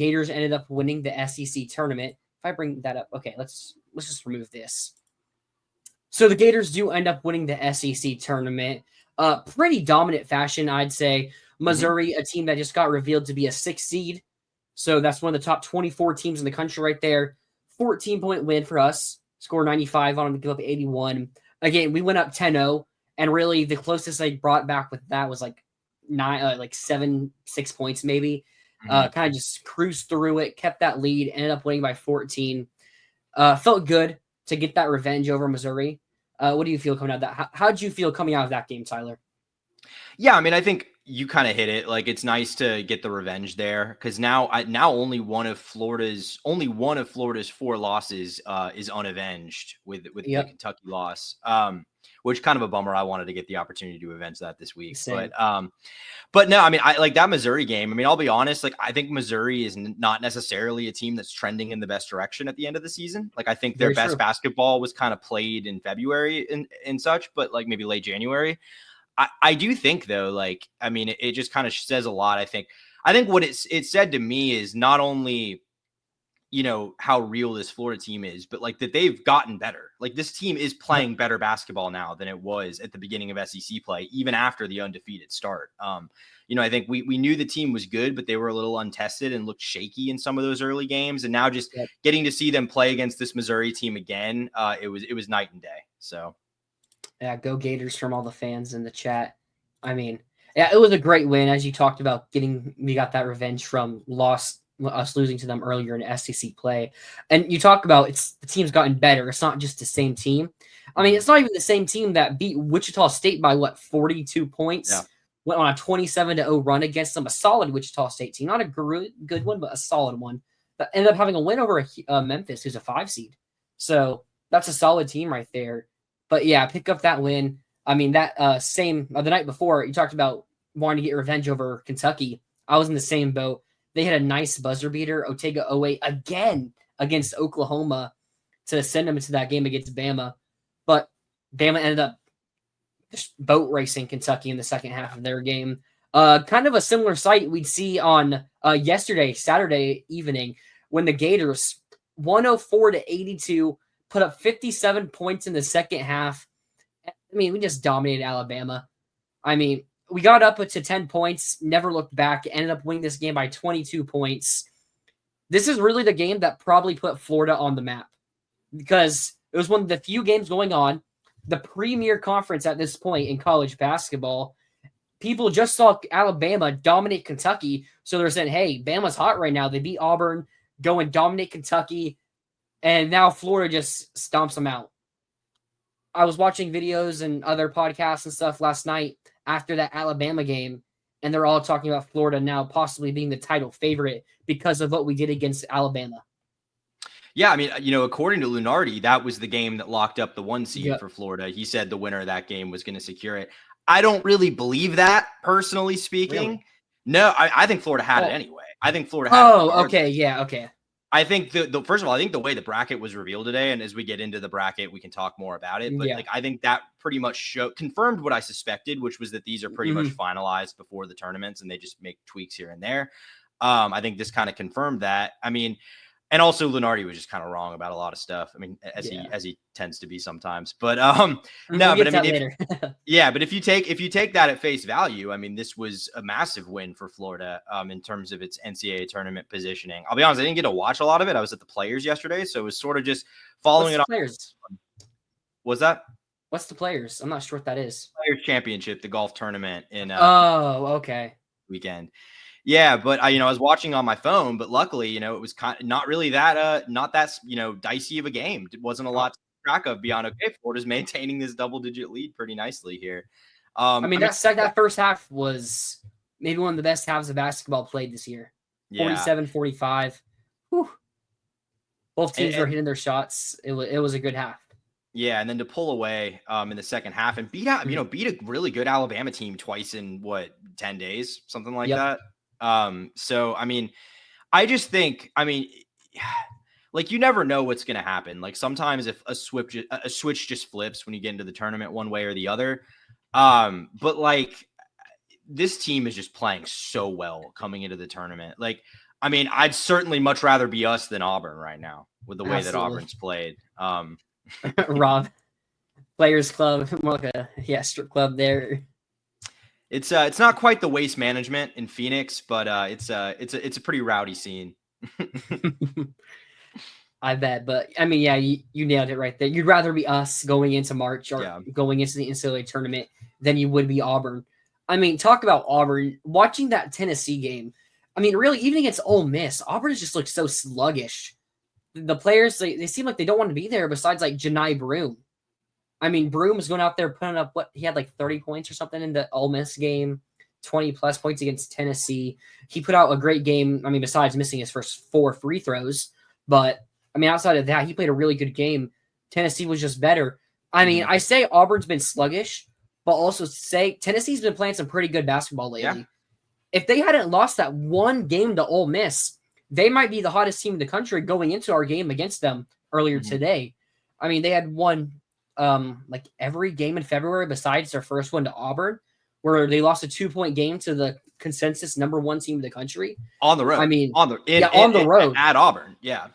Gators ended up winning the SEC tournament. If I bring that up, okay, let's just remove this. So the Gators do end up winning the SEC tournament. Pretty dominant fashion, I'd say. Missouri, a team that just got revealed to be a 6th seed. So that's one of the top 24 teams in the country right there. 14-point win for us. Score 95 on them to give up 81. Again, we went up 10-0, and really the closest I brought back with that was like 6 points maybe. Kind of just cruised through it, kept that lead, ended up winning by 14. Felt good to get that revenge over Missouri. What do you feel coming out of that? How did you feel coming out of that game, Tyler? Yeah, I mean, I think you kind of hit it. Like, it's nice to get the revenge there because now only one of Florida's 4 losses is unavenged with the Kentucky loss. Which kind of a bummer. I wanted to get the opportunity to avenge that this week. Same. But no, I mean, I like that Missouri game. I mean, I'll be honest, like I think Missouri is not necessarily a team that's trending in the best direction at the end of the season. Like I think their best basketball was kind of played in February and such, but like maybe late January. I do think though, like, I mean, it just kind of says a lot. I think what it said to me is not only, you know, how real this Florida team is, but like that they've gotten better. Like this team is playing better basketball now than it was at the beginning of SEC play, even after the undefeated start. You know, I think we knew the team was good, but they were a little untested and looked shaky in some of those early games. And now just getting to see them play against this Missouri team again, it was night and day. So. Yeah, go Gators from all the fans in the chat. I mean, yeah, it was a great win. As you talked about, we got that revenge from us losing to them earlier in SEC play. And you talk about the team's gotten better. It's not just the same team. I mean, it's not even the same team that beat Wichita State by 42 points. Yeah. Went on a 27-0 run against them. A solid Wichita State team. Not a good one, but a solid one. That ended up having a win over Memphis, who's a 5 seed. So that's a solid team right there. But yeah, pick up that win. I mean, that the night before, you talked about wanting to get revenge over Kentucky. I was in the same boat. They had a nice buzzer beater, Otega Owe, again against Oklahoma to send them into that game against Bama. But Bama ended up just boat racing Kentucky in the second half of their game. Kind of a similar sight we'd see on Saturday evening, when the Gators 104-82 put up 57 points in the second half. I mean, we just dominated Alabama. I mean, we got up to 10 points, never looked back, ended up winning this game by 22 points. This is really the game that probably put Florida on the map because it was one of the few games going on, the premier conference at this point in college basketball. People just saw Alabama dominate Kentucky, so they're saying, hey, Bama's hot right now. They beat Auburn, go and dominate Kentucky. And now Florida just stomps them out. I was watching videos and other podcasts and stuff last night after that Alabama game, and they're all talking about Florida now possibly being the title favorite because of what we did against Alabama. Yeah, I mean, you know, according to Lunardi, that was the game that locked up the 1 seed for Florida. He said the winner of that game was going to secure it. I don't really believe that, personally speaking. Really? No, I think Florida had it anyway. I think Florida had it. Oh, okay, yeah, okay. I think the first of all, I think the way the bracket was revealed today, and as we get into the bracket, we can talk more about it. But like, I think that pretty much confirmed what I suspected, which was that these are pretty much finalized before the tournaments, and they just make tweaks here and there. I think this kind of confirmed that. I mean, and also Lunardi was just kind of wrong about a lot of stuff. I mean, as he tends to be sometimes. But no, but I mean, but if you take that at face value, I mean, this was a massive win for Florida in terms of its NCAA tournament positioning. I'll be honest, I didn't get to watch a lot of it. I was at the Players yesterday, so it was sort of just following it. Players? Was that? What's the Players? I'm not sure what that is. Players Championship, the golf tournament in okay. Weekend. Yeah, but I was watching on my phone, but luckily, it was kind of not really that, not that, dicey of a game. It wasn't a lot to track of beyond, okay, Florida's maintaining this double-digit lead pretty nicely here. That first half was maybe one of the best halves of basketball played this year. 47-45. Whew. Both teams were hitting their shots. It was a good half. Yeah, and then to pull away in the second half and beat a really good Alabama team twice in 10 days, something like that. So, I mean, I just think, like, you never know what's going to happen. Like, sometimes if a switch just flips when you get into the tournament one way or the other. But like, this team is just playing so well coming into the tournament. Like, I mean, I'd certainly much rather be us than Auburn right now with the way that Auburn's played. Rob, Players Club, more like a strip club there. It's not quite the waste management in Phoenix, but it's a pretty rowdy scene. I bet, but I mean, yeah, you nailed it right there. You'd rather be us going into March or going into the NCAA tournament than you would be Auburn. I mean, talk about Auburn. Watching that Tennessee game, I mean, really, even against Ole Miss, Auburn just looked so sluggish. The players, they seem like they don't want to be there besides like Janai Broome. I mean, Broome was going out there putting up he had like 30 points or something in the Ole Miss game, 20 plus points against Tennessee. He put out a great game. I mean, besides missing his first 4 free throws, but I mean, outside of that, he played a really good game. Tennessee was just better. I mean, I say Auburn's been sluggish, but also say Tennessee's been playing some pretty good basketball lately. Yeah. If they hadn't lost that one game to Ole Miss, they might be the hottest team in the country going into our game against them earlier today. I mean, they had won like every game in February besides their first one to Auburn, where they lost a 2-point game to the consensus #1 team in the country. On the road. I mean, on the road. At Auburn, yeah.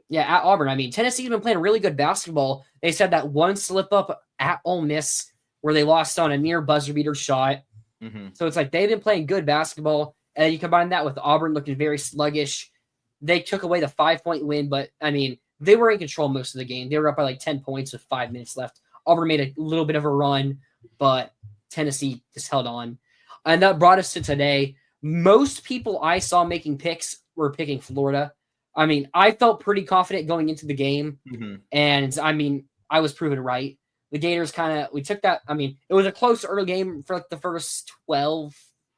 Yeah, at Auburn. I mean, Tennessee's been playing really good basketball. They said that one slip up at Ole Miss where they lost on a near buzzer beater shot. So it's like they've been playing good basketball. And you combine that with Auburn looking very sluggish. They took away the 5-point win, but I mean, they were in control most of the game. They were up by like 10 points with 5 minutes left. Auburn made a little bit of a run, but Tennessee just held on. And that brought us to today. Most people I saw making picks were picking Florida. I mean, I felt pretty confident going into the game, and I mean, I was proven right. The Gators we took that. I mean, it was a close early game for like the first 12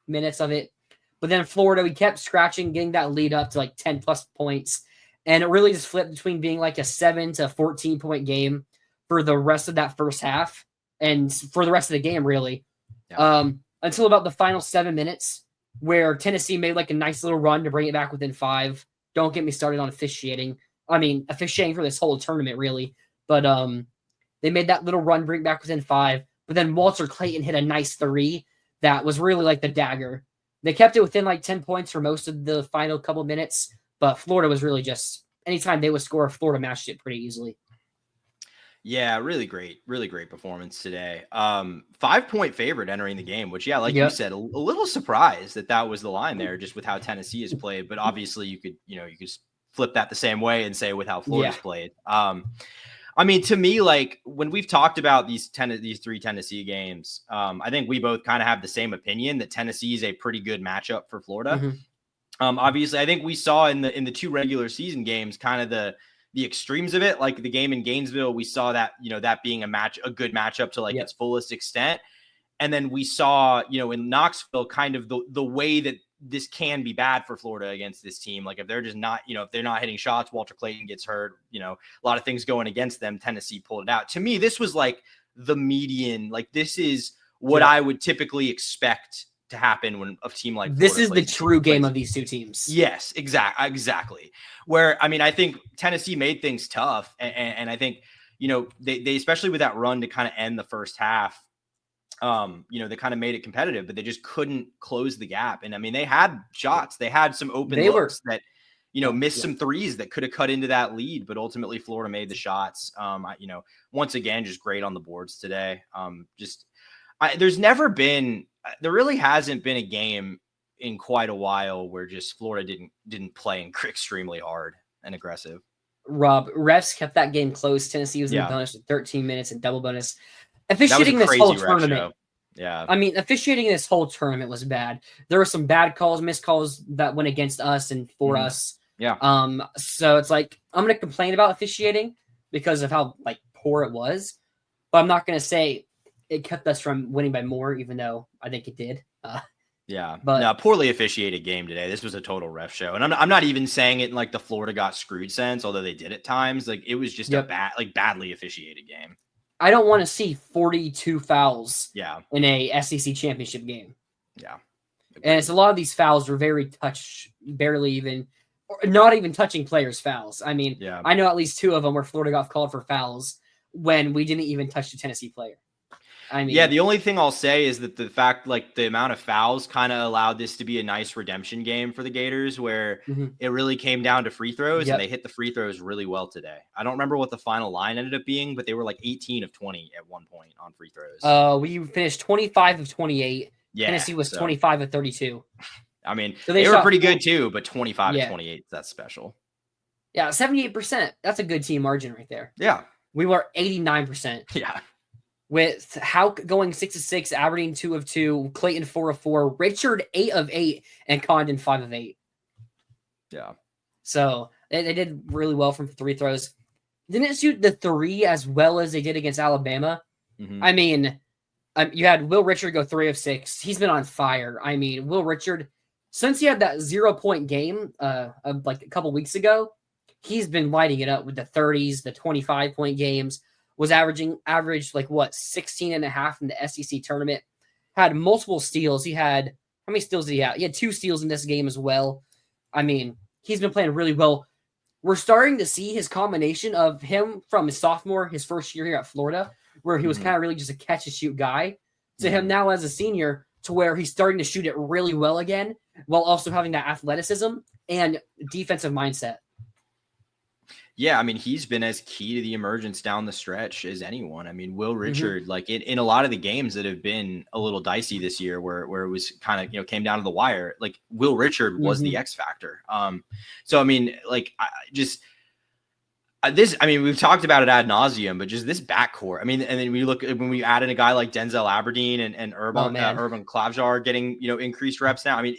minutes of it, but then Florida, we kept scratching, getting that lead up to like 10 plus points, and it really just flipped between being like a 7 to 14 point game for the rest of that first half, and for the rest of the game, really, until about the final 7 minutes, where Tennessee made like a nice little run to bring it back within 5. Don't get me started on officiating. I mean, officiating for this whole tournament, really. But they made that little run, bring back within 5. But then Walter Clayton hit a nice 3 that was really like the dagger. They kept it within like 10 points for most of the final couple minutes. But Florida was really just, anytime they would score, Florida matched it pretty easily. Yeah, really great performance today. 5-point favorite entering the game, which, like you said, a little surprised that was the line there, just with how Tennessee has played. But obviously, you could flip that the same way and say with how Florida's played. I mean, to me, like when we've talked about these 3 Tennessee games, I think we both kind of have the same opinion that Tennessee is a pretty good matchup for Florida. Obviously, I think we saw in the 2 regular season games kind of the extremes of it, like the game in Gainesville, we saw that, that being a good matchup to its fullest extent. And then we saw, in Knoxville, kind of the way that this can be bad for Florida against this team. Like if they're just not, if they're not hitting shots, Walter Clayton gets hurt, a lot of things going against them. Tennessee pulled it out. To me, this was like the median. Like this is what I would typically expect to happen when a team like Florida this is the true game of these 2 teams. Yes, exactly. Where, I mean, I think Tennessee made things tough. And I think, they especially with that run to kind of end the first half, they kind of made it competitive, but they just couldn't close the gap. And I mean, they had shots, they had some open looks that, missed some threes that could have cut into that lead, but ultimately Florida made the shots. Once again, just great on the boards today. There really hasn't been a game in quite a while where just Florida didn't play extremely hard and aggressive. Rob, refs kept that game close. Tennessee was in the bonus with 13 minutes and double bonus. Officiating this whole tournament. Yeah. I mean, officiating this whole tournament was bad. There were some bad calls, missed calls that went against us and for us. Yeah. So it's like, I'm going to complain about officiating because of how poor it was, but I'm not going to say it kept us from winning by more, even though I think it did. But no, poorly officiated game today. This was a total ref show, and I'm not even saying it in like the Florida got screwed sense, although they did at times. Like it was just a badly officiated game. I don't want to see 42 fouls. In a SEC championship game. Yeah, and it's a lot of these fouls were barely even, or not even touching players' fouls. I mean, I know at least 2 of them where Florida got called for fouls when we didn't even touch the Tennessee player. I mean, yeah, the only thing I'll say is that the fact, like, the amount of fouls kind of allowed this to be a nice redemption game for the Gators, where it really came down to free throws, and they hit the free throws really well today. I don't remember what the final line ended up being, but they were like 18 of 20 at one point on free throws. We finished 25 of 28. Yeah, Tennessee was 25 of 32. I mean, so they were pretty good too, but 25 to 28, that's special. Yeah, 78%. That's a good team margin right there. Yeah. We were 89%. Yeah. With Houck going 6 of 6, Aberdeen 2 of 2, Clayton 4 of 4, Richard 8 of 8, and Condon 5 of 8. Yeah. So they did really well from free throws. Didn't shoot the 3 as well as they did against Alabama. I mean, you had Will Richard go 3 of 6. He's been on fire. I mean, Will Richard, since he had that 0-point game like a couple weeks ago, he's been lighting it up with the 30s, the 25-point games. Was averaged like 16 and a half in the SEC tournament. Had multiple steals. How many steals did he have? He had 2 steals in this game as well. I mean, he's been playing really well. We're starting to see his combination of him from his sophomore, his first year here at Florida, where he was kind of really just a catch and shoot guy, to him now as a senior, to where he's starting to shoot it really well again, while also having that athleticism and defensive mindset. Yeah, I mean, he's been as key to the emergence down the stretch as anyone. I mean, Will Richard, like in a lot of the games that have been a little dicey this year, where it was kind of, came down to the wire, like Will Richard was the X factor. So I mean, like we've talked about it ad nauseum, but just this backcourt. I mean, and then when we add in a guy like Denzel Aberdeen and Urban Klavjar getting, increased reps now. I mean,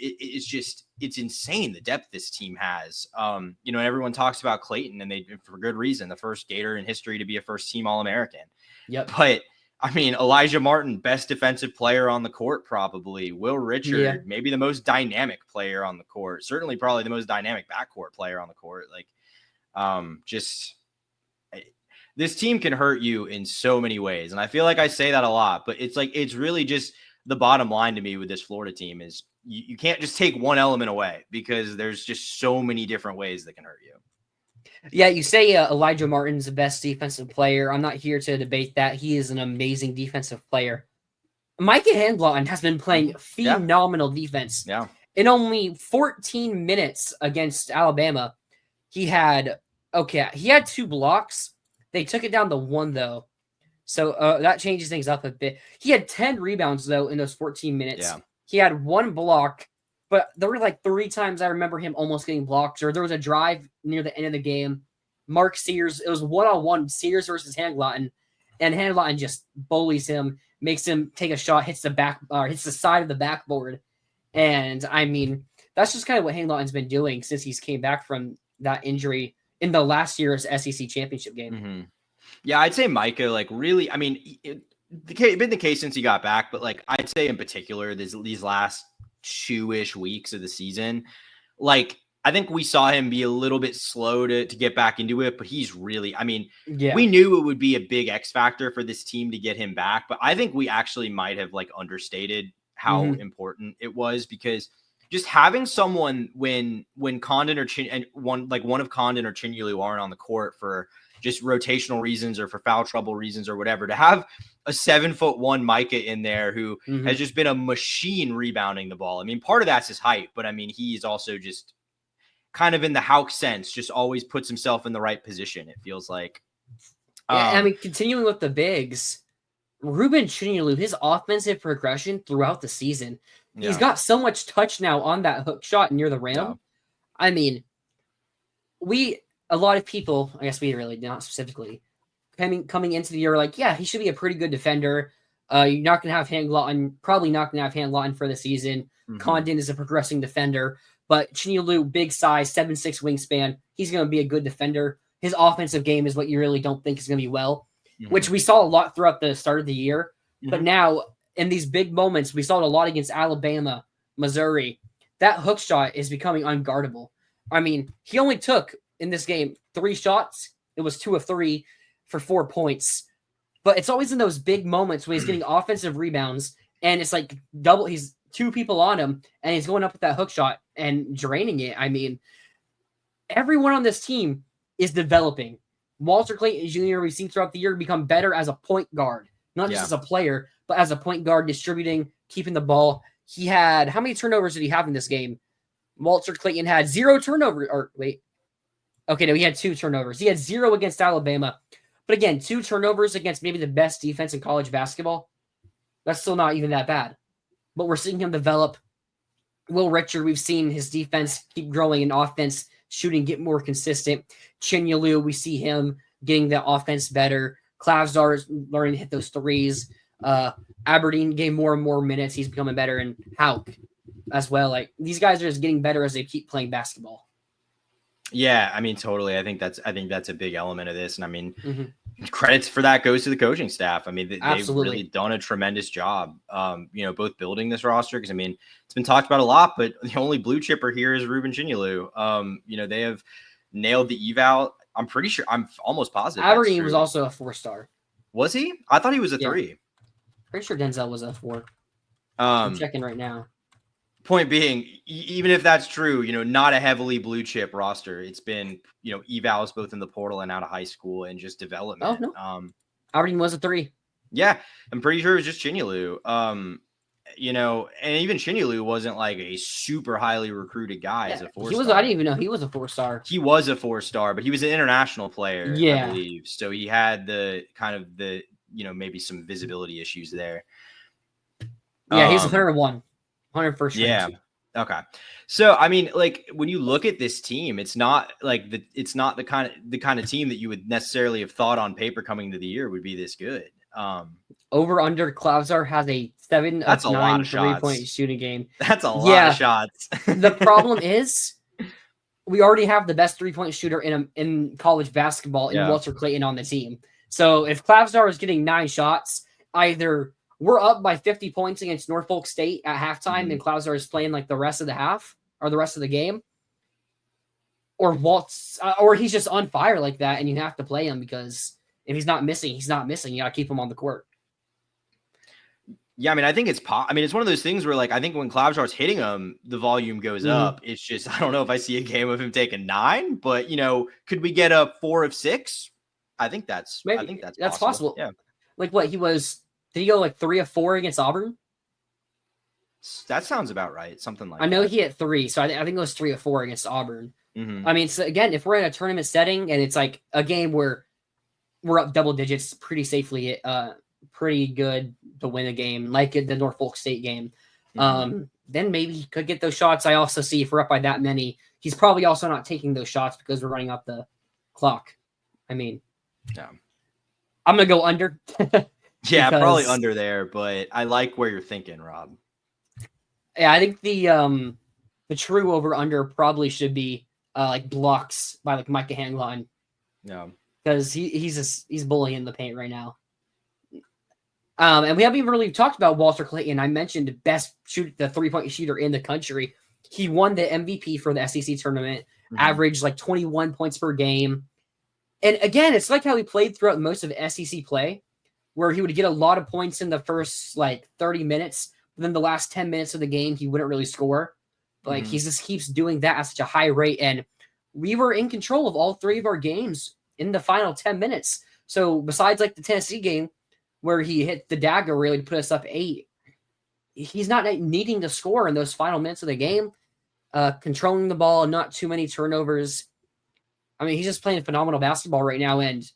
it's insane the depth this team has. And everyone talks about Clayton, and for good reason, the first Gator in history to be a first team All-American. Yep. But I mean, Elijah Martin, best defensive player on the court, probably. Will Richard, maybe the most dynamic player on the court. Certainly, probably the most dynamic backcourt player on the court. Like, this team can hurt you in so many ways. And I feel like I say that a lot, but it's really just the bottom line to me with this Florida team is you can't just take one element away, because there's just so many different ways that can hurt you. Yeah, you say Elijah Martin's the best defensive player. I'm not here to debate that. He is an amazing defensive player. Micah Handlon has been playing phenomenal defense. Yeah. In only 14 minutes against Alabama, he had 2 blocks. They took it down to 1, though. So that changes things up a bit. He had 10 rebounds, though, in those 14 minutes. Yeah. He had 1 block, but there were like 3 times I remember him almost getting blocked, or there was a drive near the end of the game. Mark Sears, it was 1-on-1, Sears versus Handlon, and Handlon just bullies him, makes him take a shot, hits the side of the backboard. And, I mean, that's just kind of what Handlon's been doing since he's came back from that injury in the last year's SEC championship game. Yeah, I'd say Micah, like, really, I mean, it's been the case since he got back, but like, I'd say in particular, these last 2-ish weeks of the season, like, I think we saw him be a little bit slow to get back into it, but he's really, I mean, we knew it would be a big X factor for this team to get him back, but I think we actually might have like understated how important it was, because just having someone when Condon or one of Condon or Chinyelu aren't on the court for just rotational reasons or for foul trouble reasons or whatever, to have a 7'1" Micah in there who has just been a machine rebounding the ball. I mean, part of that's his height, but I mean, he's also just kind of in the Houck sense, just always puts himself in the right position, it feels like. I mean, continuing with the bigs, Ruben Chinyelu, his offensive progression throughout the season, he's got so much touch now on that hook shot near the rim. Yeah. I mean, a lot of people, I guess we really not specifically, coming into the year, like, yeah, he should be a pretty good defender. You're not going to have probably not going to have Handlon for the season. Condon is a progressing defender, but Chinyelu, big size, 7'6" wingspan, he's going to be a good defender. His offensive game is what you really don't think is going to be which we saw a lot throughout the start of the year. But now, in these big moments, we saw it a lot against Alabama, Missouri. That hook shot is becoming unguardable. I mean, he only took, in this game, 3 shots. It was 2 of 3 for 4 points. But it's always in those big moments when he's getting offensive rebounds, and it's like he's 2 people on him, and he's going up with that hook shot and draining it. I mean, everyone on this team is developing. Walter Clayton Jr., we've seen throughout the year, become better as a point guard, not just as a player, but as a point guard, distributing, keeping the ball. He had, how many turnovers did he have in this game? Walter Clayton had 0 turnovers. Or wait. Okay, no, he had 2 turnovers. He had 0 against Alabama. But again, 2 turnovers against maybe the best defense in college basketball. That's still not even that bad. But we're seeing him develop. Will Richard, we've seen his defense keep growing in offense, shooting, get more consistent. Chinyelu, we see him getting the offense better. Klavsar is learning to hit those threes. Aberdeen gave more and more minutes. He's becoming better. And Hauk as well. Like, these guys are just getting better as they keep playing basketball. Yeah, I mean, totally. I think that's a big element of this. And I mean, credits for that goes to the coaching staff. I mean, they've really done a tremendous job, both building this roster. Cause I mean, it's been talked about a lot, but the only blue chipper here is Ruben Chinyelu. They have nailed the eval. I'm pretty sure, I'm almost positive. Aberdeen was also a 4-star. Was he? I thought he was a 3. Pretty sure Denzel was a 4. I'm checking right now. Point being, even if that's true, not a heavily blue chip roster. It's been, evals both in the portal and out of high school and just development. Oh, no. Aberdeen was a 3. Yeah, I'm pretty sure it was just Chinyelu. And even Chinyelu wasn't like a super highly recruited guy as a 4-star. I didn't even know he was a 4-star. He was a 4-star, but he was an international player, I believe. So he had the maybe some visibility issues there. Yeah, he's 101. 101st. Yeah. Okay. So I mean, like, when you look at this team, it's not like the kind of team that you would necessarily have thought on paper coming into the year would be this good. Over under Klavsar has a 7 of 9 3-point shooting game. That's a lot of shots. The problem is we already have the best 3-point shooter in college basketball in Walter Clayton on the team. So if Klavsar is getting 9 shots, either we're up by 50 points against Norfolk State at halftime, and Klavsar is playing like the rest of the half or the rest of the game, or he's just on fire like that, and you have to play him because if he's not missing, he's not missing. You got to keep him on the court. Yeah, I mean, I think it's one of those things where, like, I think when Klavsar's hitting him, the volume goes up. It's just, I don't know if I see a game of him taking 9, but could we get a 4 of 6? I think that's possible. Yeah, like what he was. Did he go like 3 of 4 against Auburn? That sounds about right. Something like that. I know he had 3, so I think it was 3 of 4 against Auburn. I mean, so again, if we're in a tournament setting and it's like a game where we're up double digits pretty safely, pretty good to win a game, like in the Norfolk State game, then maybe he could get those shots. I also see if we're up by that many, he's probably also not taking those shots because we're running up the clock. I mean, I'm going to go under. Yeah, probably under there, but I like where you're thinking, Rob. Yeah, I think the true over under probably should be like blocks by like Micah Hanglon. Yeah, because he's bullying the paint right now. And we haven't even really talked about Walter Clayton. I mentioned the 3-point shooter in the country. He won the MVP for the SEC tournament, averaged like 21 points per game. And again, it's like how he played throughout most of SEC play, where he would get a lot of points in the first like 30 minutes. But then the last 10 minutes of the game, he wouldn't really score. But like he just keeps doing that at such a high rate. And we were in control of all 3 of our games in the final 10 minutes. So besides like the Tennessee game where he hit the dagger really to put us up 8, he's not needing to score in those final minutes of the game. Controlling the ball, not too many turnovers. I mean, he's just playing phenomenal basketball right now, and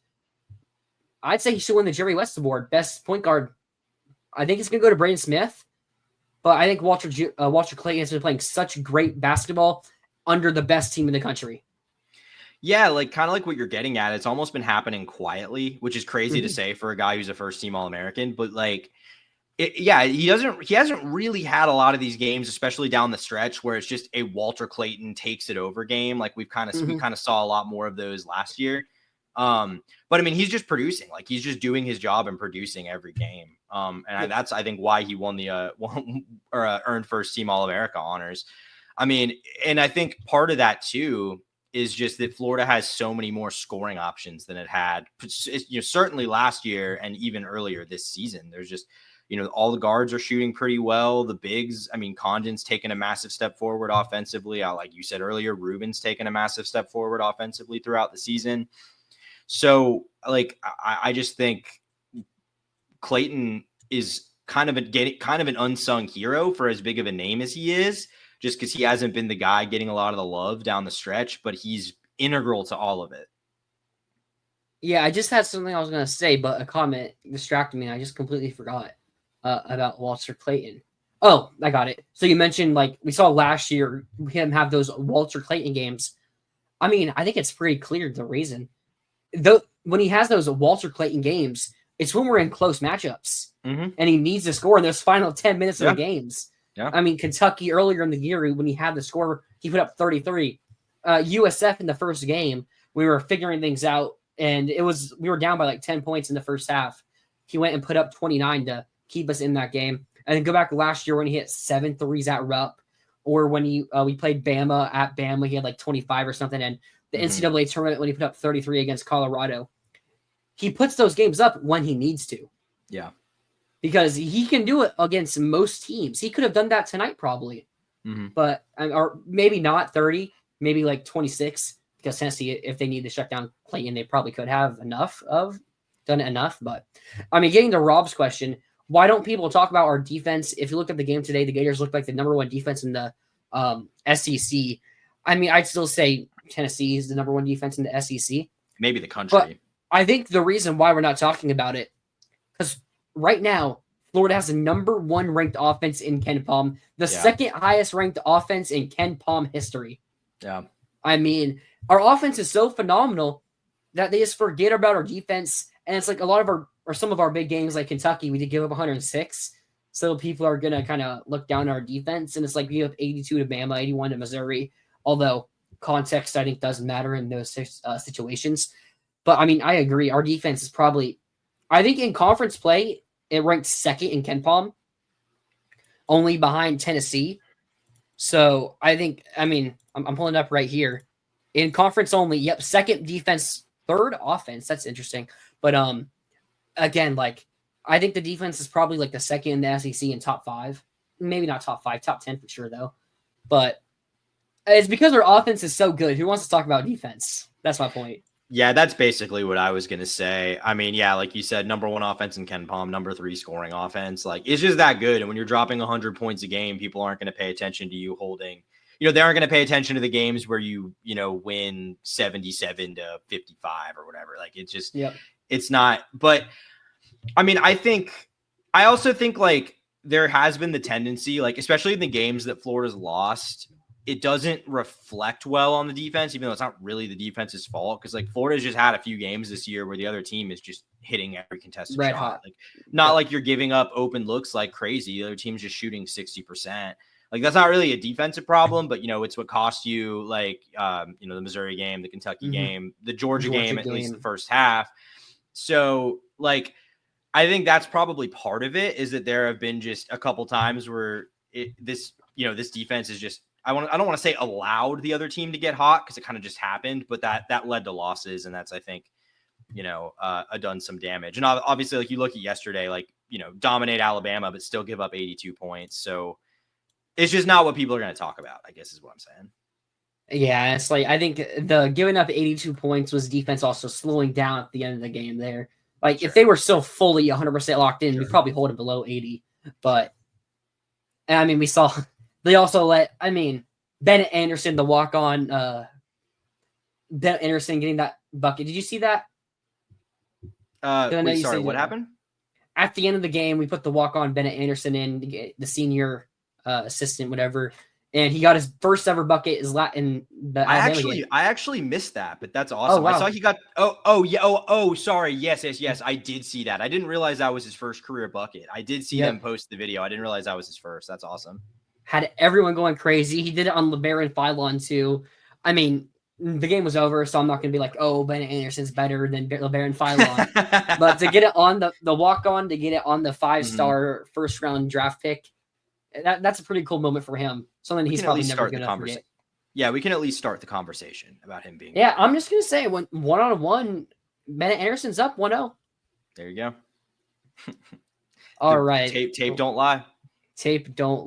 I'd say he should win the Jerry West Award, best point guard. I think it's going to go to Braden Smith, but I think Walter Clayton has been playing such great basketball under the best team in the country. Yeah, like kind of like what you're getting at. It's almost been happening quietly, which is crazy to say for a guy who's a first-team All-American, but like, he hasn't really had a lot of these games, especially down the stretch, where it's just a Walter Clayton takes it over game. Like we kind of saw a lot more of those last year. But I mean, he's just producing, like he's just doing his job and producing every game. That's I think why he won the earned first-team All-America honors. I mean, and I think part of that too is just that Florida has so many more scoring options than it had, certainly last year and even earlier this season. There's just, all the guards are shooting pretty well. The bigs, I mean, Condon's taken a massive step forward offensively. Like you said earlier, Ruben's taken a massive step forward offensively throughout the season. So, like, I just think Clayton is kind of an unsung hero for as big of a name as he is, just because he hasn't been the guy getting a lot of the love down the stretch, but he's integral to all of it. Yeah, I just had something I was going to say, but a comment distracted me. And I just completely forgot about Walter Clayton. Oh, I got it. So you mentioned, like, we saw last year him have those Walter Clayton games. I mean, I think it's pretty clear the reason. Though when he has those Walter Clayton games, it's when we're in close matchups, and he needs to score in those final 10 minutes of the games. Yeah. I mean, Kentucky earlier in the year when he had the score, he put up 33. USF in the first game, we were figuring things out, and we were down by like 10 points in the first half. He went and put up 29 to keep us in that game. And then go back last year when he hit 7 threes at Rupp, or when we played Bama at Bama, he had like 25 or something. And the NCAA tournament when he put up 33 against Colorado, he puts those games up when he needs to. Yeah, because he can do it against most teams. He could have done that tonight probably, but or maybe not 30, maybe like 26. Because Tennessee, if they need to shut down Clayton, they probably could have done it enough. But I mean, getting to Rob's question. Why don't people talk about our defense? If you look at the game today, the Gators looked like the number one defense in the SEC. I mean, I'd still say Tennessee is the number one defense in the SEC. Maybe the country. But I think the reason why we're not talking about it, because right now, Florida has the number one ranked offense in KenPom, the second highest ranked offense in KenPom history. Yeah. I mean, our offense is so phenomenal that they just forget about our defense. And it's like a lot of some of our big games like Kentucky, we did give up 106. So people are going to kind of look down our defense. And it's like we have 82 to Bama, 81 to Missouri. Although context, I think, doesn't matter in those situations. But, I mean, I agree. Our defense is probably, I think in conference play, it ranked second in KenPom, only behind Tennessee. So I think, I mean, I'm pulling it up right here. In conference only, second defense, third offense. That's interesting. But again, like, I think the defense is probably like the second in the SEC in top 5. Maybe not top 5, top 10 for sure, though. But it's because our offense is so good. Who wants to talk about defense? That's my point. Yeah, that's basically what I was going to say. I mean, yeah, like you said, number 1 offense in KenPom, number 3 scoring offense. Like, it's just that good. And when you're dropping 100 points a game, people aren't going to pay attention to you holding. They aren't going to pay attention to the games where you win 77 to 55 or whatever. Like, it's just, it's not. But, I mean, I also think, like, there has been the tendency, like, especially in the games that Florida's lost, it doesn't reflect well on the defense, even though it's not really the defense's fault. Because, like, Florida's just had a few games this year where the other team is just hitting every contested shot. Hot. Like, not like you're giving up open looks like crazy. The other team's just shooting 60%. Like, that's not really a defensive problem, but, it's what cost you, like, the Missouri game, the Kentucky game, the Georgia game, at least the first half. So, like, I think that's probably part of it, is that there have been just a couple times where this defense is just, I don't want to say allowed the other team to get hot, because it kind of just happened, but that led to losses. And that's, I think, done some damage. And obviously, like, you look at yesterday, like, dominate Alabama, but still give up 82 points. So it's just not what people are going to talk about, I guess, is what I'm saying. Yeah, it's like, I think the giving up 82 points was defense also slowing down at the end of the game there. Like, if they were still fully 100% locked in, we'd probably hold it below 80. But, I mean, we saw, they also Bennett Anderson, the walk-on, Bennett Anderson getting that bucket. Did you see that? Wait, sorry, what happened? At the end of the game, we put the walk-on Bennett Anderson in, the senior assistant, whatever. And he got his first ever bucket in the Alabama game. I actually missed that, but that's awesome. Oh, wow. I saw he got sorry. Yes. I did see that. I didn't realize that was his first career bucket. I did see them post the video. I didn't realize that was his first. That's awesome. Had everyone going crazy. He did it on LeBaron Philon too. I mean, the game was over, so I'm not going to be like, oh, Bennett Anderson's better than LeBaron Philon. But to get it on the walk-on, to get it on the 5-star first-round draft pick, that's a pretty cool moment for him. Something he's probably never going to forget. Yeah, we can at least start the conversation about him being. Yeah, I'm just going to say, when 1-on-1, Bennett Anderson's up 1-0. There you go. All right. Tape don't lie. Tape don't